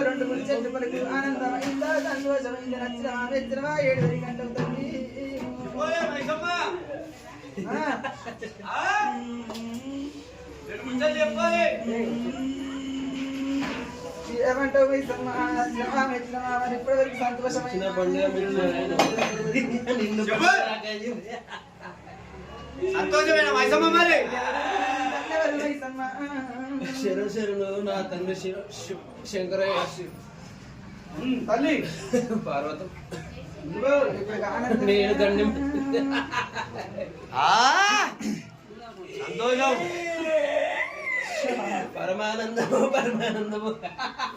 రెండు చెట్టు పలుకు ఆనందమైందా సంతోషమైంది నచ్చిన మెచ్చినవా 7 గంటలు తల్లి ఏమంటావు ఇప్పటివరకు సంతోషమైన సంతోషమైన మైసమ్మ మరి శరణు శరణు నా తండ్రి శంకరయ్య తల్లి పార్వతం నేను దండం సంతోషం పరమానందము పరమానందము